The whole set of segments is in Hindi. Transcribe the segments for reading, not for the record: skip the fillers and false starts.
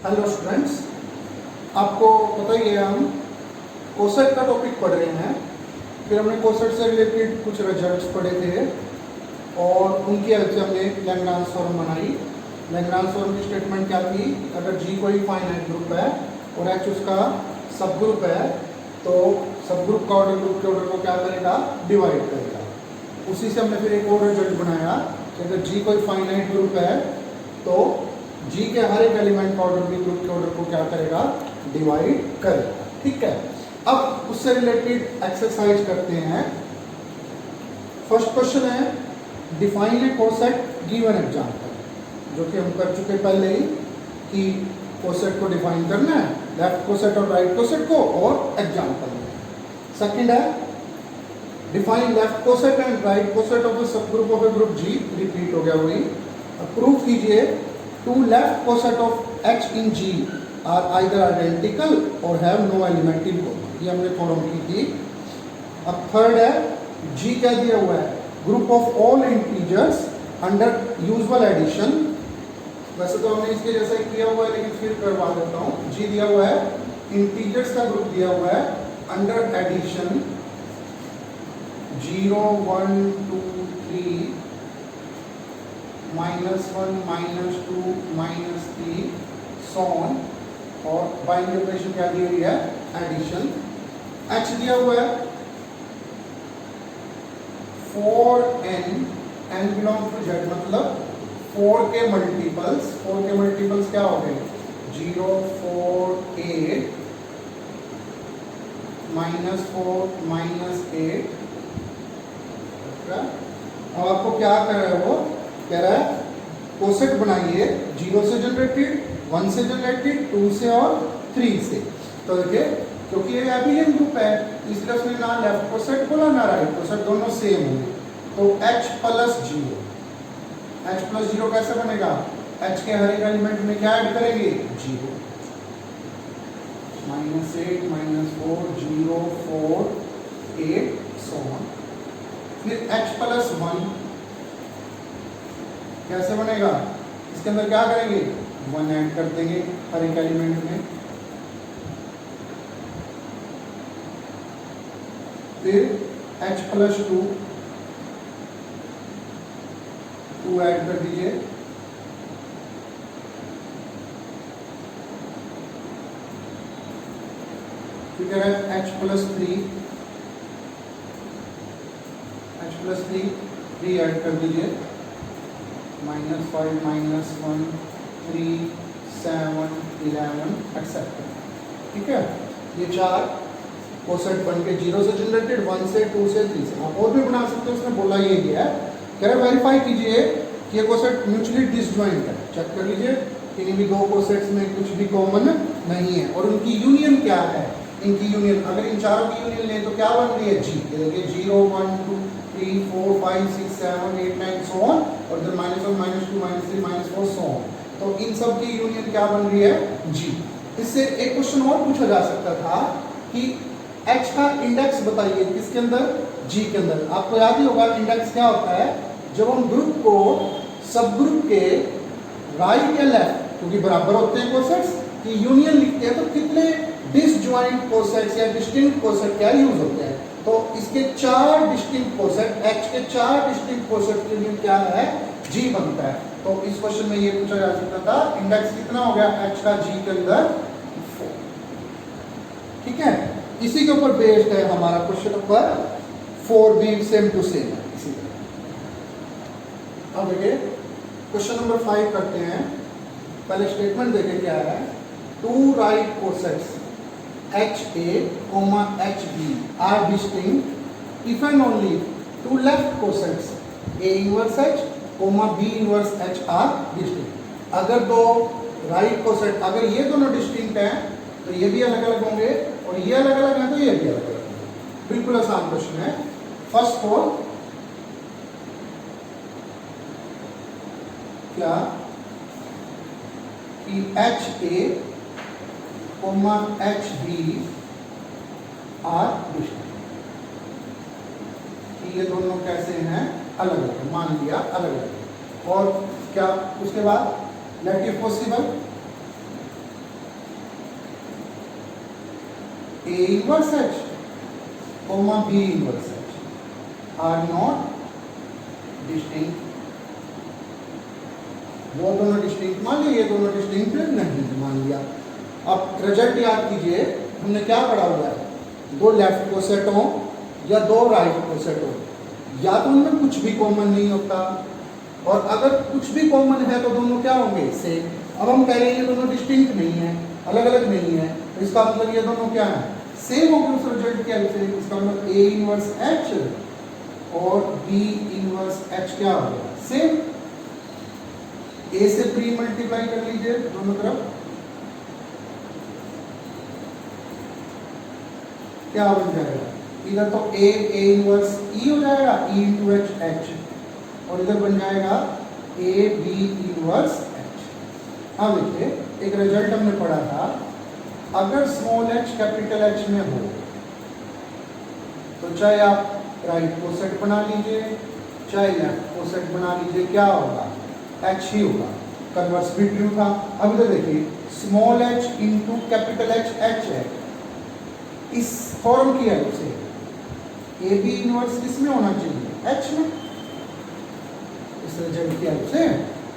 हेलो स्टूडेंट्स, आपको पता ही है हम कोसेट का टॉपिक पढ़ रहे हैं। फिर हमने कोसेट से रिलेटेड कुछ रिजल्ट्स पढ़े थे और उनकी हेल्प से हमने लैग्रांज थ्योरम बनाई। लैग्रांज थ्योरम की स्टेटमेंट क्या थी? अगर जी कोई फाइनाइट ग्रुप है और एच उसका सब ग्रुप है तो सब ग्रुप का ऑर्डर ग्रुप के ऑर्डर को क्या करेगा? डिवाइड करेगा। उसी से हमने फिर एक और रिजल्ट बनाया कि अगर जी कोई फाइनाइट ग्रुप है तो जी के हर एक एलिमेंट का ऑर्डर भी ग्रुप के ऑर्डर को क्या करेगा? डिवाइड करेगा। ठीक है, अब उससे रिलेटेड एक्सरसाइज करते हैं। फर्स्ट क्वेश्चन है define a coset given example, जो कि हम कर चुके पहले ही कि कोसेट को डिफाइन करना है, लेफ्ट कोसेट और राइट कोसेट को, और एग्जांपल में। सेकंड है define left coset and right coset of the subgroup of a group G. Repeat हो गया वही। प्रूव कीजिए two left cosets of H in G are either identical or have no element in common. ये हमने फॉर्म की थी। अब थर्ड है जी क्या दिया हुआ है? Group of all integers under usual addition. वैसे तो हमने इसके जैसा ही किया हुआ है लेकिन फिर करवा देता हूँ। जी दिया हुआ है, इंटीजर्स का ग्रुप दिया हुआ है अंडर एडिशन 0 1 2 3 -1 -2 -3 so on, और बाइनरी ऑपरेशन क्या दी हुई है? एडिशन। एच दिया हुआ है 4n, n belong to z, मतलब 4 के मल्टीपल्स। 4 के मल्टीपल्स क्या हो गए? 0 4 8 -4 -8। अब आपको क्या कर रहा है? वो कह रहा है कोसेट बनाइए 0 से जनरेटेड, 1 से जनरेटेड, 2 से और 3 से। तो देखिए क्योंकि ये एबिलियन ग्रुप है इसलिए उसने ना लेफ्ट कोसेट बोला ना राइट कोसेट, दोनों सेम होंगे। तो h प्लस 0, h प्लस 0 कैसे बनेगा? h के हर एक एलिमेंट में क्या ऐड करेंगे? 0। -8 -4 0 4 8 so on। फिर h प्लस 1 कैसे बनेगा? इसके अंदर क्या करेंगे? 1 ऐड कर देंगे हर एक एलिमेंट में। फिर h प्लस 2 ऐड कर दीजिए। फिर है h प्लस 3 ऐड कर दीजिए। -5 -1 3 7 11 एक्सेट्रा। ठीक है, ये 4 कोसेट बन के 0 से जनरेटेड, 1 से 2 से 3 से। आप और भी बना सकते हो, उसने बोला ये गया है। कह रहे वेरीफाई कीजिए कि ये कोसेट म्यूचुअली डिसजॉइंट है। चेक कर लीजिए कि इन भी दो कोसेट्स में कुछ भी कॉमन नहीं है और उनकी यूनियन क्या है। इनकी यूनियन, अगर इन चारों की यूनियन लें तो क्या बन रही है? जी। देखिए 0 1 2 3 4 5 6 7 8 9 so on, और इधर -1 -2 -3 -4 so on। तो इन सब की यूनियन क्या बन रही है? जी। इससे एक क्वेश्चन और पूछा जा सकता था कि H का इंडेक्स बताइए किसके अंदर? G के अंदर। आपको याद ही होगा इंडेक्स क्या होता है? जब हम ग्रुप को सब ग्रुप के राइट या लेफ्ट, क्योंकि बराबर होते हैं कोसेट्स की यूनियन लिखते हैं, तो कितने डिसजॉइंट कोसेट्स या डिस्टिंक्ट कोसेट क्या यूज होते हैं? तो इसके 4 डिस्टिंक्ट कोसेट, H के 4 डिस्टिंक्ट कोसेट की यूनियन क्या है? G बनता है। तो इस क्वेश्चन में ये पूछा जा सकता था इंडेक्स कितना हो गया H का G के अंदर? 4। ठीक है, इसी के ऊपर बेस्ड है हमारा क्वेश्चन नंबर 4 भी सेम टू सेम है इसी तरह। अब देखिए क्वेश्चन नंबर 5 करते हैं। पहले स्टेटमेंट देखिए क्या है। 2 right cosets HA, HB are distinct if and only 2 left cossets A inverse H, B inverse H are distinct। अगर दो राइट कोसेट, अगर ये दोनों डिस्टिंक्ट हैं तो ये भी अलग अलग होंगे, और ये अलग अलग है तो ये भी अलग अलग होंगे। बिल्कुल आसान क्वेश्चन है। फर्स्ट फॉर क्या कि HA, HB आर डिस्टिंक्ट, कि ये दोनों कैसे हैं? अलग अलग। मान लिया अलग अलग। और क्या उसके बाद let if possible A inverse H comma B inverse H are not distinct. वो दोनों डिस्टिंक्ट मान लिया, ये दोनों डिस्टिंक्ट नहीं मान लिया। अब रिजल्ट याद कीजिए, हमने क्या पढ़ा हुआ है, दो लेफ्ट कोसेट हो या दो राइट कोसेट हो, या तो उनमें कुछ भी कॉमन नहीं होता, और अगर कुछ भी कॉमन है तो दोनों क्या होंगे, सेम। अब हम कह रहे हैं ये दोनों डिस्टिंक्ट नहीं है, अलग अलग नहीं है, तो इसका मतलब ये दोनों क्या है, सेम होंगे उस रिजल्ट के हेल्प से। इसका मतलब A इनवर्स H और B इनवर्स H क्या हो गया, सेम। A से प्री मल्टीप्लाई कर लीजिए दोनों तरफ, क्या बन जाएगा, इधर तो A इनवर्स E हो जाएगा, E इंटू H H, और इधर बन जाएगा A B इनवर्स H। अब देखिए एक रिजल्ट हमने पढ़ा था, अगर स्मॉल h कैपिटल H में हो तो चाहे आप राइट कोसेट बना लीजिए चाहे लेफ्ट कोसेट बना लीजिए, क्या होगा, H ही होगा। कन्वर्स भी ट्रू था। अब इधर देखिए small h into capital H H है, इस फॉर्म की हेल्प से ए बी इनवर्स किस में होना चाहिए, H में। इस रिजल्ट की हेल्प से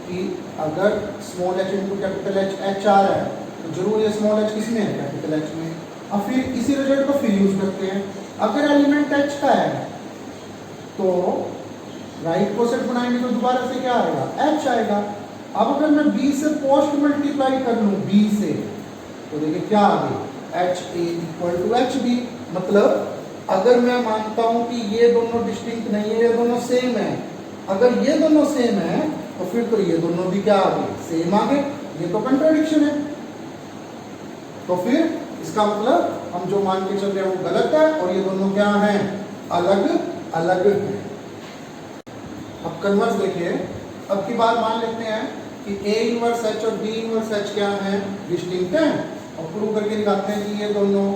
कि अगर small h into capital H H आ रहा है तो जरूर ये स्मॉल h किस में है, कैपिटल H में। अब फिर इसी रिजल्ट को फिर यूज करते हैं, अगर एलिमेंट H का है तो राइट कोसेट बनाएंगे तो दोबारा से क्या आएगा, H आएगा। अब अगर मैं B से पोस्ट मल्टीप्लाई कर लूं B से, तो देखिए क्या आ गई, HA इक्वल टू HB। मतलब अगर मैं मानता हूं कि ये दोनों डिस्टिंक्ट नहीं है, ये दोनों सेम है, अगर ये दोनों सेम है तो फिर तो ये दोनों भी क्या आ गए, सेम आ गए। ये तो कंट्राडिक्शन है, तो फिर इसका मतलब हम जो मान के चल रहे हैं वो गलत है, और ये दोनों क्या हैं, अलग अलग हैं। अब कन्वर्स देखिए, अब की बात मान लेते हैं कि A इनवर्स H और B इनवर्स H क्या है, डिस्टिंक्ट हैं, और प्रूव करके दिखाते हैं कि ये दोनों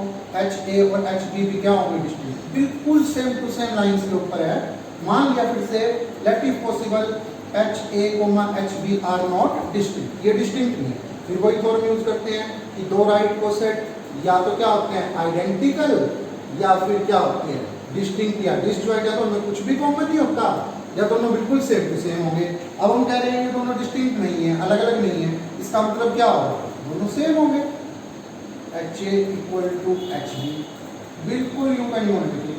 HA और HB भी क्या होंगे, डिस्टिंक्ट। बिल्कुल सेम टू सेम लाइंस के ऊपर है। मान लिया फिर से, let if possible HA, HB are not distinct, ये डिस्टिंक्ट नहीं है। फिर वही थ्योरम यूज करते हैं कि दो राइट कोसेट या तो क्या होते हैं, आइडेंटिकल, या फिर क्या होते हैं, डिस्टिंक्ट। या डिसजॉइंट, या तो उनमें कुछ भी कॉमन नहीं होता, या दोनों बिल्कुल सेम टू सेम होंगे। अब हम कह रहे हैं कि दोनों डिस्टिंक्ट नहीं है, अलग अलग नहीं है, इसका मतलब क्या होगा, दोनों सेम होंगे, HA इक्वल टू HB। बिल्कुल यूं का यूं है,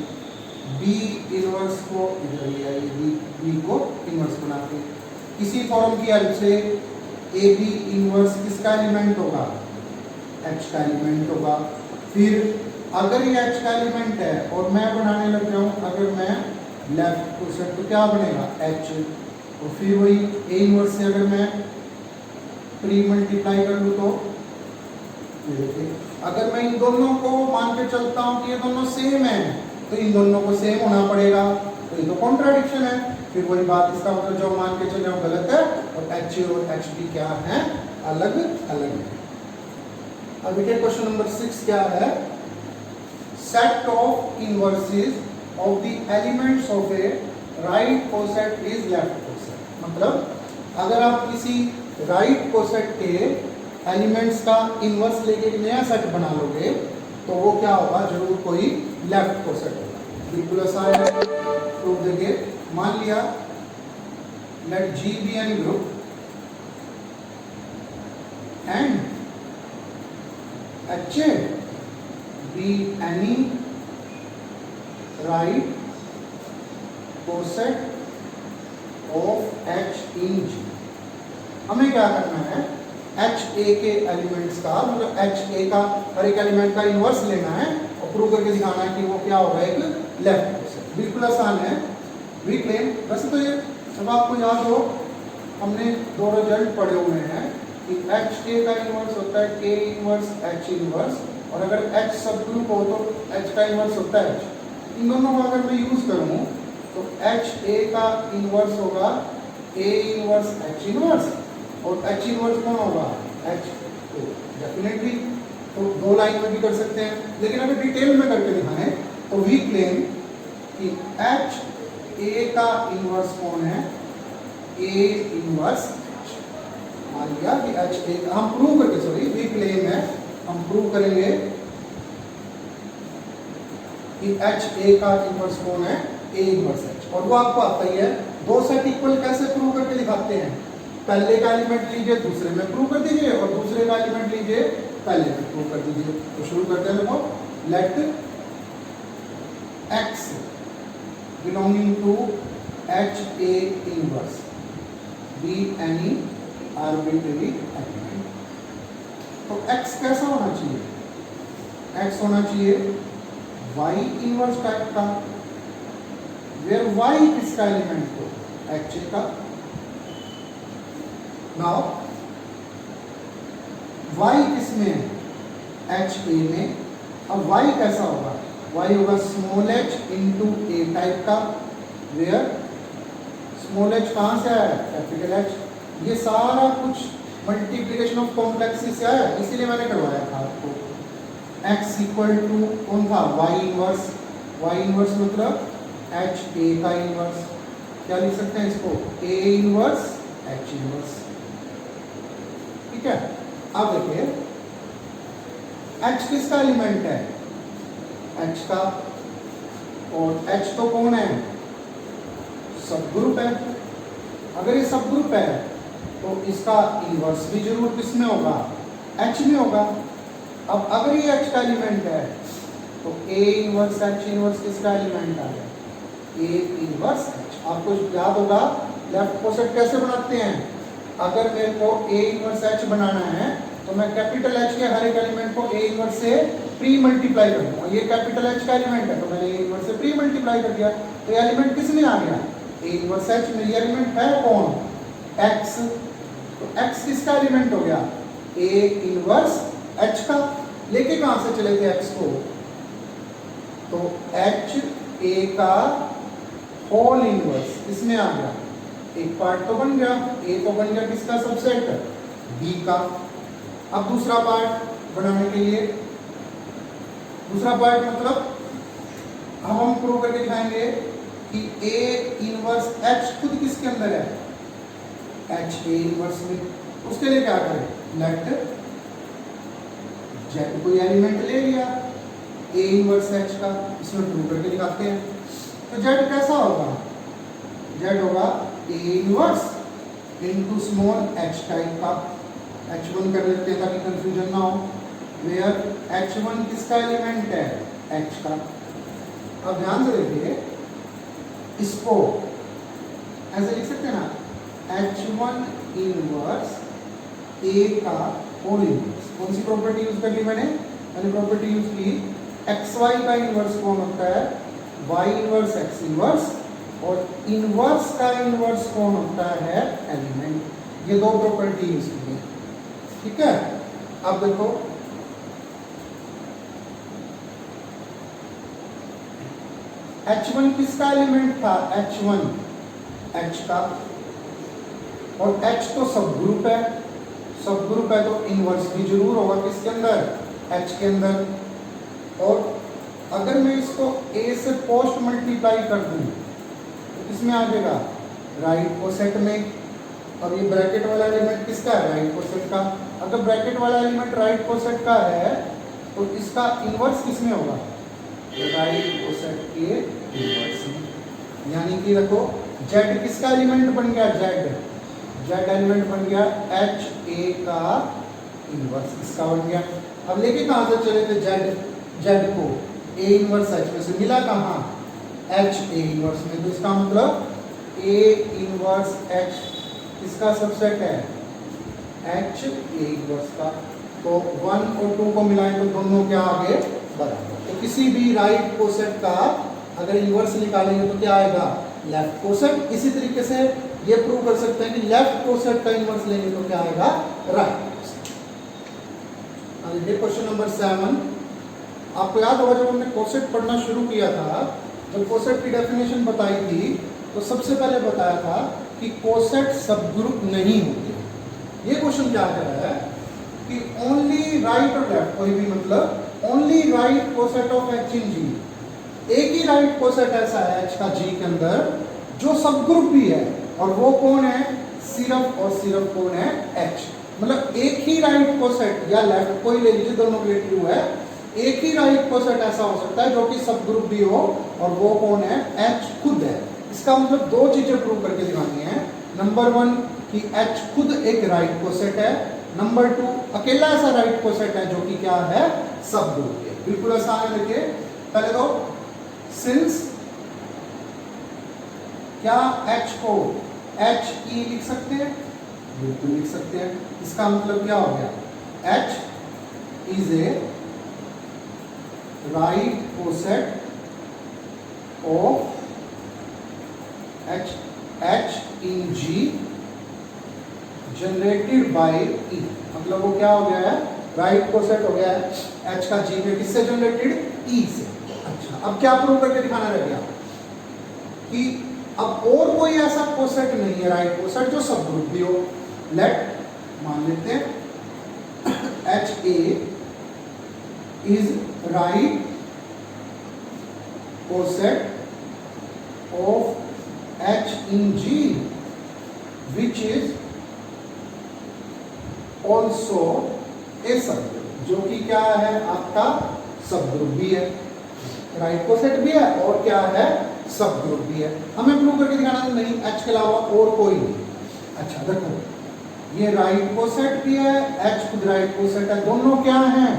B इनवर्स को इधर ले आइए, B को इनवर्स बनाते, इसी फॉर्म की हेल्प से AB इनवर्स किसका एलिमेंट होगा, H का एलिमेंट होगा। फिर अगर ये H का एलिमेंट है और मैं बनाने लग जाऊं, अगर मैं लेफ्ट कोसेट तो क्या बनेगा, H, और फिर वही A इनवर्स से अगर मैं प्री मल्टीप्लाई कर लूँ तो ये देखिए, अगर मैं इन दोनों को मान के चलता हूँ कि ये दोनों सेम है, तो इन दोनों को सेम होना पड़ेगा, तो ये तो कॉन्ट्राडिक्शन है। फिर वही बात, इसका मतलब जो मान के चले वो गलत है, और HA और HB क्या है, अलग अलग है। अब देखिए क्वेश्चन नंबर 6 क्या है, set of inverses of the elements of a right coset is left coset. मतलब अगर आप किसी राइट कोसेट के एलिमेंट्स का इनवर्स लेके एक नया सेट बना लोगे तो वो क्या होगा, जरूर कोई लेफ्ट कोसेट होगा। बिल्कुल आसान है, प्रूफ देखिए। मान लिया let G be an group and HA be any right coset of H in G। हमें क्या करना है, HA के एलिमेंट्स का, मतलब HA का हर एक एलिमेंट का इनवर्स लेना है और प्रूव करके दिखाना है कि वो क्या होगा, एक लेफ्ट कोसेट। बिल्कुल आसान है। वी क्लेम, वैसे तो ये जब आपको याद हो, हमने दो रिजल्ट पढ़े हुए हैं कि HA का इनवर्स होता है K इनवर्स H इनवर्स, और अगर H सब ग्रुप हो तो H का इनवर्स होता है H। इन दोनों को अगर मैं यूज करूं तो HA का इनवर्स होगा A इनवर्स H इनवर्स, और H इनवर्स कौन होगा, H। तो डेफिनेटली तो दो लाइन में भी कर सकते हैं, लेकिन अगर डिटेल में करके दिखाएं तो वी क्लेम कि HA का इनवर्स कौन है, A इनवर्स। मान लिया कि HA, हम प्रूव करके, सॉरी वी क्लेम है, हम प्रूव करेंगे कि एच ए का इनवर्स कौन है, ए इनवर्स एच, और वो आपको आता ही है। दो सेट इक्वल कैसे प्रूव करके दिखाते हैं, पहले का एलिमेंट लीजिए दूसरे में प्रूव कर दीजिए, और दूसरे का एलिमेंट लीजिए पहले में प्रूव कर दीजिए। तो शुरू करते हैं। देखो, let x belonging to H A inverse B any arbitrary element. तो x कैसा होना चाहिए, x होना चाहिए y इनवर्स टाइप का, वेयर y किसका एलिमेंट हो, एच ए का। नाउ y किसमें है, एच ए में। अब y कैसा होगा, y होगा स्मॉल h इंटू ए टाइप का, वेयर स्मॉल h कहाँ से आया, कैपिटल H। ये सारा कुछ मल्टीप्लिकेशन ऑफ कॉम्प्लेक्सिस से आया, इसीलिए मैंने करवाया था आपको। x इक्वल टू कौन था, y इनवर्स। y इनवर्स मतलब h a का इनवर्स। क्या लिख सकते हैं इसको, a इनवर्स h इनवर्स। ठीक है, अब देखिए h किसका एलिमेंट है, h का, और h तो कौन है, सब ग्रुप है। अगर ये सब ग्रुप है तो इसका इनवर्स भी जरूर किसमें होगा, h में होगा। अब अगर ये h का एलिमेंट है तो a इनवर्स h इनवर्स किसका एलिमेंट आ गया, a इनवर्स h। आपको याद होगा लेफ्ट कोसेट कैसे बनाते हैं, अगर मेरे को a इनवर्स h बनाना है तो मैं कैपिटल H के हर एक एलिमेंट को a इनवर्स से प्री मल्टीप्लाई कर दूंगा। ये कैपिटल H का एलिमेंट है तो मैंने a इनवर्स से प्री मल्टीप्लाई कर दिया, तो ये एलिमेंट किस में आ गया, a इनवर्स h में। ये एलिमेंट है कौन, x। तो x किसका एलिमेंट हो गया, a इनवर्स h का। लेके कहां से चले थे x को, तो h a का होल इनवर्स इसमें आ गया। एक पार्ट तो बन गया, a तो बन गया किसका सबसेट, b का। अब दूसरा पार्ट बनाने के लिए, दूसरा पार्ट मतलब अब हम प्रूव करके दिखाएंगे कि a इनवर्स h खुद किसके अंदर है, h a इनवर्स में। उसके लिए क्या करें, लेट z कोई एलिमेंट ले लिया a इनवर्स h का, इसमें प्रूव करके दिखाते हैं। तो z कैसा होगा, z होगा a inverse into small h type का। h1 कर लेते हैं ताकि कंफ्यूजन ना हो, वेयर h1 किसका एलिमेंट है, h का। अब ध्यान से देखिए, इसको ऐसे लिख सकते हैं ना, h1 इनवर्स a का होल इनवर्स। कौन सी प्रॉपर्टी यूज कर ली मैंने प्रॉपर्टी यूज की, xy का इनवर्स कौन होता है, y इनवर्स x इनवर्स, और इनवर्स का इनवर्स कौन होता है, एलिमेंट। ये दो प्रॉपर्टी यूज की है। ठीक है, अब देखो h1 किसका एलिमेंट था, h1 h का, और h तो सब ग्रुप है, सब ग्रुप है तो इनवर्स भी जरूर होगा किसके अंदर, h के अंदर। और अगर मैं इसको a से पोस्ट मल्टीप्लाई कर दूं तो किसमें आ जाएगा, राइट कोसेट में। अब ये ब्रैकेट वाला एलिमेंट किसका है, राइट कोसेट का। अगर ब्रैकेट वाला एलिमेंट राइट कोसेट का है तो इसका इनवर्स किसमें होगा, राइट कोसेट के इनवर्स में। यानी कि देखो z किसका एलिमेंट बन गया, z एलिमेंट बन गया h a का इनवर्स, इसका बन गया। अब लेके कहां से चले थे, z को a इनवर्स h में से मिला कहां, h a इनवर्स में। तो इसका मतलब a इनवर्स h किसका सबसेट है, h a इनवर्स का। तो 1 और 2 को मिलाएं तो दोनों क्या आगे बराबर। तो किसी भी राइट कोसेट का अगर इनवर्स निकालेंगे तो क्या आएगा, लेफ्ट कोसेट। इसी तरीके से ये प्रूव कर सकते हैं कि लेफ्ट कोसेट का इनवर्स लेंगे तो क्या आएगा, राइट कोसेट। अब देखिए क्वेश्चन नंबर 7। आपको याद होगा जब हमने कोसेट पढ़ना शुरू किया था, जब कोसेट की डेफिनेशन बताई थी तो सबसे पहले बताया था कि कोसेट सब ग्रुप नहीं होते। ये क्वेश्चन क्या कह रहा है कि ओनली राइट और लेफ्ट, कोई भी मतलब only right coset of h in g। एक ही राइट कोसेट ऐसा है h का g के अंदर जो सब ग्रुप भी है, और वो कौन है, सिर्फ और सिर्फ कौन है, h। मतलब एक ही राइट कोसेट या लेफ्ट, कोई ले लीजिए, दोनों के लिए ट्रू है। एक ही राइट कोसेट ऐसा हो सकता है जो कि सब ग्रुप भी हो, और वो कौन है? H खुद है। इसका मतलब दो चीजें प्रूव करके दिखानी है। नंबर 1 कि H खुद एक राइट कोसेट है। नंबर 2 अकेला ऐसा राइट कोसेट है जो कि क्या है? सब ग्रुप है। बिल्कुल आसान है। देखिए पहले तो सिंस क्या H को HE लिख सकते हैं? बिल्कुल लिख सकते हैं। इसका मतलब क्या हो गया? H is a right coset of H in G generated by E। मतलब वो क्या हो गया है? राइट कोसेट हो गया है H का G में किससे जनरेटेड? E से। अच्छा, अब क्या प्रूव करके दिखाना रह गया कि अब और कोई ऐसा कोसेट नहीं है राइट कोसेट जो सब ग्रुप भी हो। लेट मान लेते हैं HA is right coset of H in G which is also a subgroup, जो कि क्या है? आपका सब ग्रुप भी है, राइट कोसेट भी है और क्या है? सब ग्रुप भी है। हमें प्रूव करके दिखाना है नहीं H के अलावा और कोई नहीं। अच्छा देखो, ये राइट कोसेट भी है, H खुद राइट कोसेट है, दोनों क्या हैं?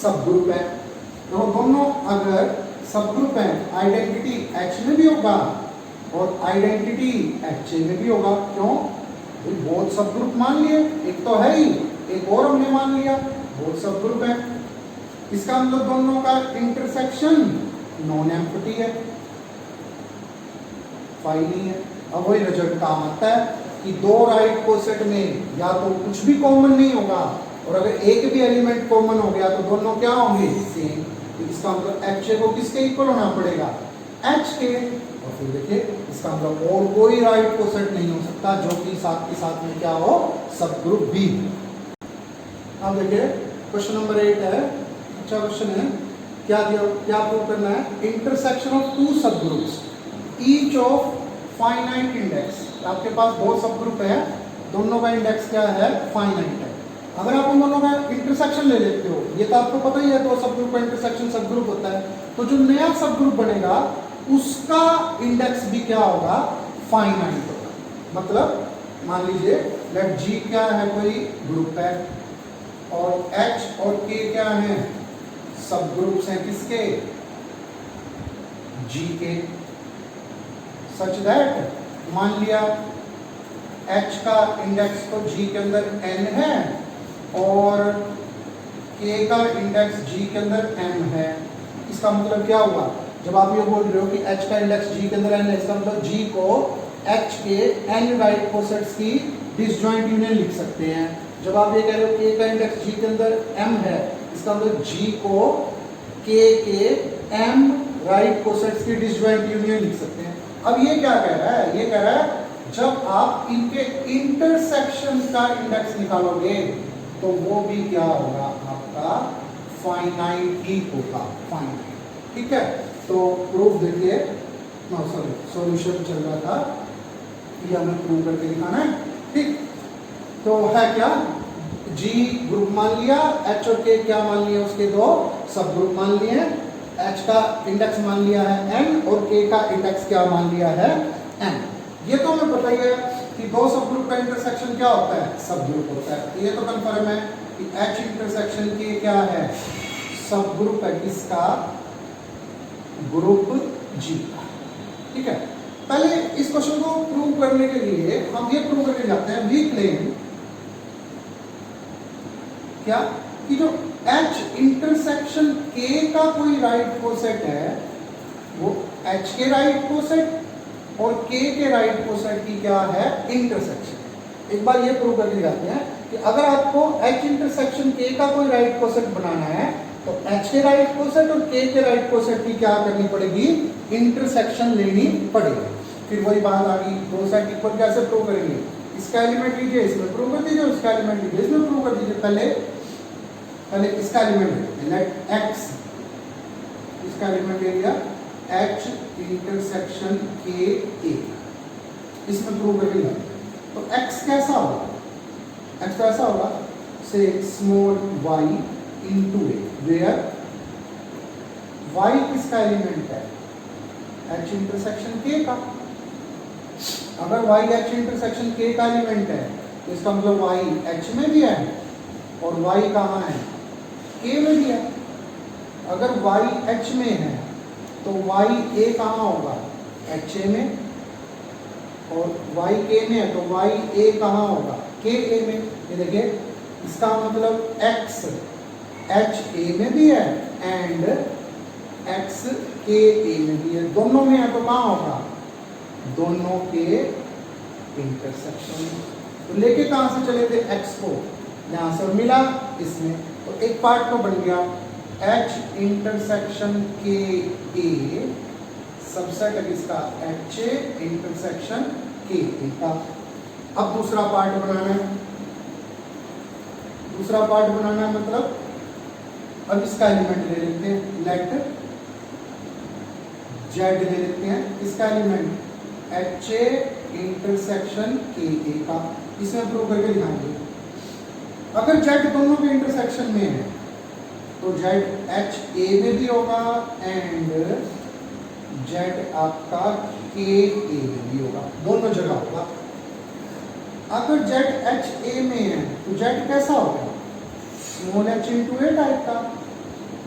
सब ग्रुप है। तो दोनों अगर सब ग्रुप है, आइडेंटिटी H में भी होगा और आइडेंटिटी HA में भी होगा। क्यों? बहुत सब ग्रुप मान लिए, एक तो है ही, एक और हमने मान लिया, बहुत सब ग्रुप है। इसका मतलब दोनों का इंटरसेक्शन नॉन एम्प्टी है, फाई नहीं है। अब वही रिजल्ट काम आता है कि दो राइट कोसेट में या तो कुछ भी कॉमन नहीं होगा, और अगर एक भी एलिमेंट कॉमन हो गया तो दोनों क्या होंगे? सेम। तो इसका मतलब HA को किसके इक्वल होना पड़ेगा? H के। और फिर देखिए इसका मतलब और कोई राइट कोसेट नहीं हो सकता जो कि साथ के साथ में क्या हो? सब ग्रुप भी। अब देखिए क्वेश्चन नंबर 8 है, अच्छा क्वेश्चन है। क्या दिया, क्या प्रूव करना है? इंटरसेक्शन ऑफ टू सब groups each of finite index. आपके पास दो सब ग्रुप है, दोनों का इंडेक्स क्या है? फाइनाइट है। अगर आप उन दोनों का इंटरसेक्शन ले लेते हो, ये तो आपको पता ही है, दो सब ग्रुप का इंटरसेक्शन सब ग्रुप होता है, तो जो नया सब ग्रुप बनेगा उसका इंडेक्स भी क्या होगा? फाइनाइट होगा। मतलब मान लीजिए लेट G क्या है? कोई ग्रुप है, और H और K क्या है? सब ग्रुप्स हैं किसके? G के। सच दैट मान लिया H का इंडेक्स तो G के अंदर N है और K का इंडेक्स G के अंदर M है। इसका मतलब क्या हुआ? जब आप ये बोल रहे हो कि H का इंडेक्स G के अंदर N है, इसका मतलब G को H के N राइट कोसेट्स की डिसजॉइंट यूनियन लिख सकते हैं। जब आप ये कह रहे हो K का इंडेक्स G के अंदर M है, इसका मतलब G को K के M राइट कोसेट्स की डिसजॉइंट यूनियन लिख सकते हैं। अब ये क्या कह रहा है? ये कह रहा है जब आप इनके इंटरसेक्शन का इंडेक्स निकालोगे तो वो भी क्या होगा? आपका फाइनाइट ही होगा, फाइनाइट। ठीक है, तो प्रूफ देखिए, सॉरी सॉल्यूशन चल रहा था, ये हमें प्रूव करके दिखाना है। ठीक, तो है क्या? G ग्रुप मान लिया, H और K क्या मान लिया? उसके दो सब ग्रुप मान लिए। H का इंडेक्स मान लिया है N और K का इंडेक्स क्या मान लिया है? M। ये तो हमें पता ही है कि दो सब ग्रुप का इंटरसेक्शन क्या होता है? सब ग्रुप होता है। तो ये तो कंफर्म है कि H इंटरसेक्शन K क्या है? सब ग्रुप है। किसका? ग्रुप G का। ठीक है, पहले इस क्वेश्चन को प्रूव करने के लिए हम ये प्रूव करके जाते हैं, वी क्लेम क्या कि जो H इंटरसेक्शन K का कोई राइट कोसेट है वो H के राइट कोसेट और K के राइट कोसेट की क्या है? इंटरसेक्शन। एक बार ये प्रूव करके जाते हैं कि अगर आपको H इंटरसेक्शन K का कोई राइट कोसेट बनाना है तो H के राइट कोसेट और K के राइट कोसेट की क्या करनी पड़ेगी? इंटरसेक्शन लेनी पड़ेगी। फिर वही बात आ गई, दो साइड इक्वल कैसे प्रूव करेंगे? इसका एलिमेंट लीजिए, इसमें प्रूव कर दीजिए, उसका एलिमेंट लीजिए, इसमें प्रूव कर दीजिए। पहले इसका एलिमेंट लेट X, इसका एलिमेंट ले लिया H इंटरसेक्शन K A, इसमें प्रूव कर दिया। तो X कैसा होगा? X तो ऐसा होगा से small y into A, where y किसका एलिमेंट है? h इंटरसेक्शन k का। अगर y h इंटरसेक्शन k का एलिमेंट है तो इसका मतलब y h में भी है और y कहाँ है? k में भी है। अगर y h में है तो y a कहाँ होगा? h a में, और y k में है तो y a कहाँ होगा? k a में। ये देखिए, इसका मतलब x h a में भी है एंड x k a में भी है, दोनों में है तो कहाँ होगा? दोनों के इंटरसेक्शन। तो लेके कहाँ से चले थे x को? यहाँ से मिला इसमें, तो एक पार्ट तो बन गया h intersection k a subset है किसका? h a intersection k a का। अब दूसरा पार्ट बनाना है। दूसरा पार्ट बनाना है मतलब अब इसका एलिमेंट ले लेते हैं, लेट z ले लेते हैं। इसका element h a intersection k a का। इसमें प्रूव करके दिखाएंगे। अगर z दोनों के इंटरसेक्शन में है तो z h a में भी होगा एंड z आपका k a में भी होगा, दोनों जगह होगा। अगर z h a में है तो z कैसा होगा? स्मॉल h इंटू ए टाइप का।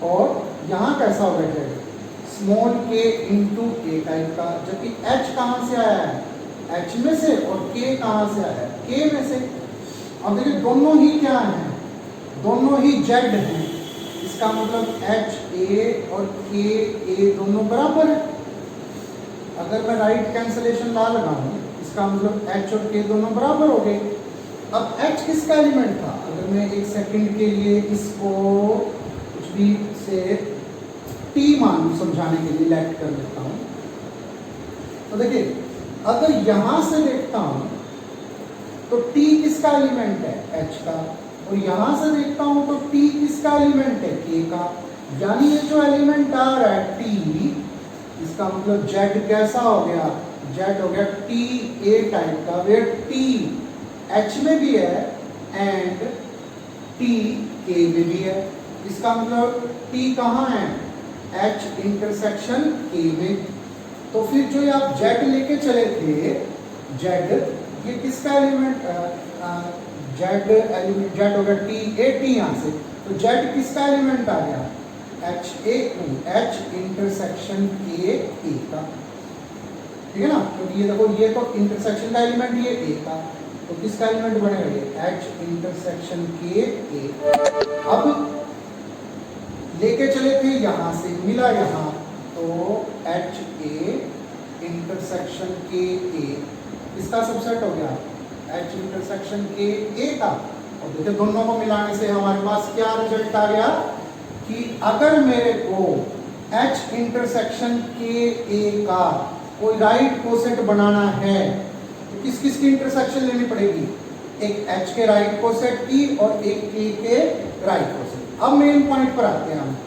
और यहाँ कैसा होगा z? स्मॉल k इंटू ए टाइप का। जबकि h कहाँ से आया है? h में से, और k कहाँ से आया है? k में से। अब देखिए दोनों ही क्या हैं? दोनों ही z हैं। इसका मतलब h a और k a दोनों बराबर है। अगर मैं राइट कैंसलेशन ला लगाऊं, इसका मतलब h और k दोनों बराबर हो गए। अब h किसका एलिमेंट था? अगर मैं एक सेकंड के लिए इसको कुछ भी से t मान लूं, समझाने के लिए लेट कर देता हूं। तो देखिए, अगर यहां से देखता हूं तो t किसका एलिमेंट है? h का। और यहां से देखता हूं तो t किसका एलिमेंट है? k का। यानी ये जो एलिमेंट आ रहा है t, इसका मतलब z कैसा हो गया? z हो गया t a टाइप का, वेयर t h में भी है एंड t k में भी है। इसका मतलब t कहाँ है? h इंटरसेक्शन k में। तो फिर जो ये आप z लेके चले थे, z ये किसका एलिमेंट? z एलिमेंट z हो गया t a t यहाँ से, तो z किसका एलिमेंट आ गया? h इंटरसेक्शन k a का। ठीक है ना? क्योंकि ये देखो, ये तो इंटरसेक्शन का एलिमेंट, ये a का, तो किसका एलिमेंट बनेगा? ये h इंटरसेक्शन k a। अब लेके चले थे यहां से, मिला यहां, तो h a intersection k a इसका सबसेट हो गया h इंटरसेक्शन k a का। और देखिए दोनों को मिलाने से हमारे पास क्या रिजल्ट आ गया कि अगर मेरे को h इंटरसेक्शन k a का कोई राइट कोसेट बनाना है तो किस किस की इंटरसेक्शन लेनी पड़ेगी? एक h के राइट कोसेट की और एक k के राइट कोसेट। अब मेन पॉइंट पर आते हैं।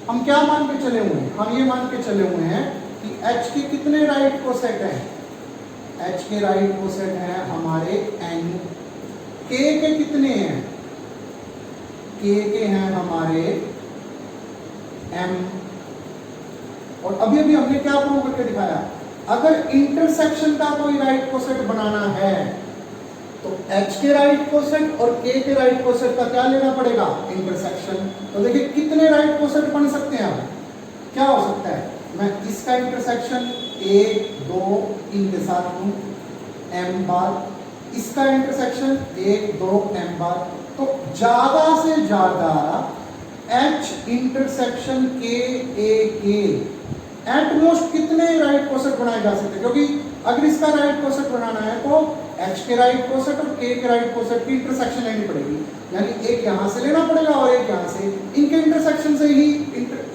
हम क्या मान के चले हुए हैं? हम ये मान के चले हुए हैं कि h के कितने राइट कोसेट हैं? h के राइट कोसेट हैं हमारे n। k के कितने हैं? k के हैं हमारे m। और अभी अभी हमने क्या प्रूव करके दिखाया? अगर इंटरसेक्शन का कोई राइट कोसेट बनाना है तो h के राइट कोसेट और k के राइट कोसेट का क्या लेना पड़ेगा? इंटरसेक्शन। तो देखिए कितने राइट कोसेट बन सकते हैं? अब क्या हो सकता है? मैं इसका इंटरसेक्शन 1 2 3 के साथ लूं m बार, इसका इंटरसेक्शन 1 2 m बार। तो ज्यादा से ज्यादा h इंटरसेक्शन k a के एट मोस्ट कितने राइट कोसेट बनाए जा सकते हैं? क्योंकि अगर इसका राइट कोसेट बनाना है तो h के राइट कोसेट और k के राइट कोसेट की इंटरसेक्शन लेनी पड़ेगी। यानी एक यहां से लेना पड़ेगा और एक यहां से, इनके इंटरसेक्शन से ही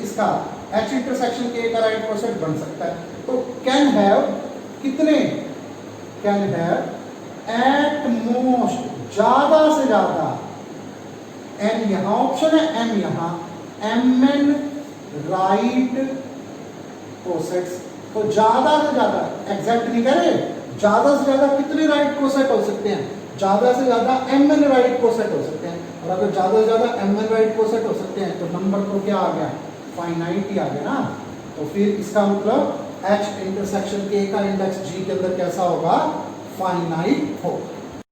इसका h इंटरसेक्शन k का राइट कोसेट बन सकता है। तो कैन हैव कितने? कैन हैव एट मोस्ट ज्यादा से ज्यादा, n यहां ऑप्शन है, m यहां, mn राइट कोसेट्स। तो ज्यादा से ज्यादा, एग्जैक्ट नहीं कह रहे, ज्यादा से ज्यादा कितने राइट कोसेट हो सकते हैं? ज्यादा से ज्यादा mn राइट कोसेट हो सकते हैं। और अगर ज्यादा से ज्यादा mn राइट कोसेट हो सकते हैं तो नंबर तो क्या आ गया? फाइनाइट ही आ गया ना, तो फिर इसका मतलब H इंटरसेक्शन K का इंडेक्स G के अंदर कैसा होगा, फाइनाइट होगा।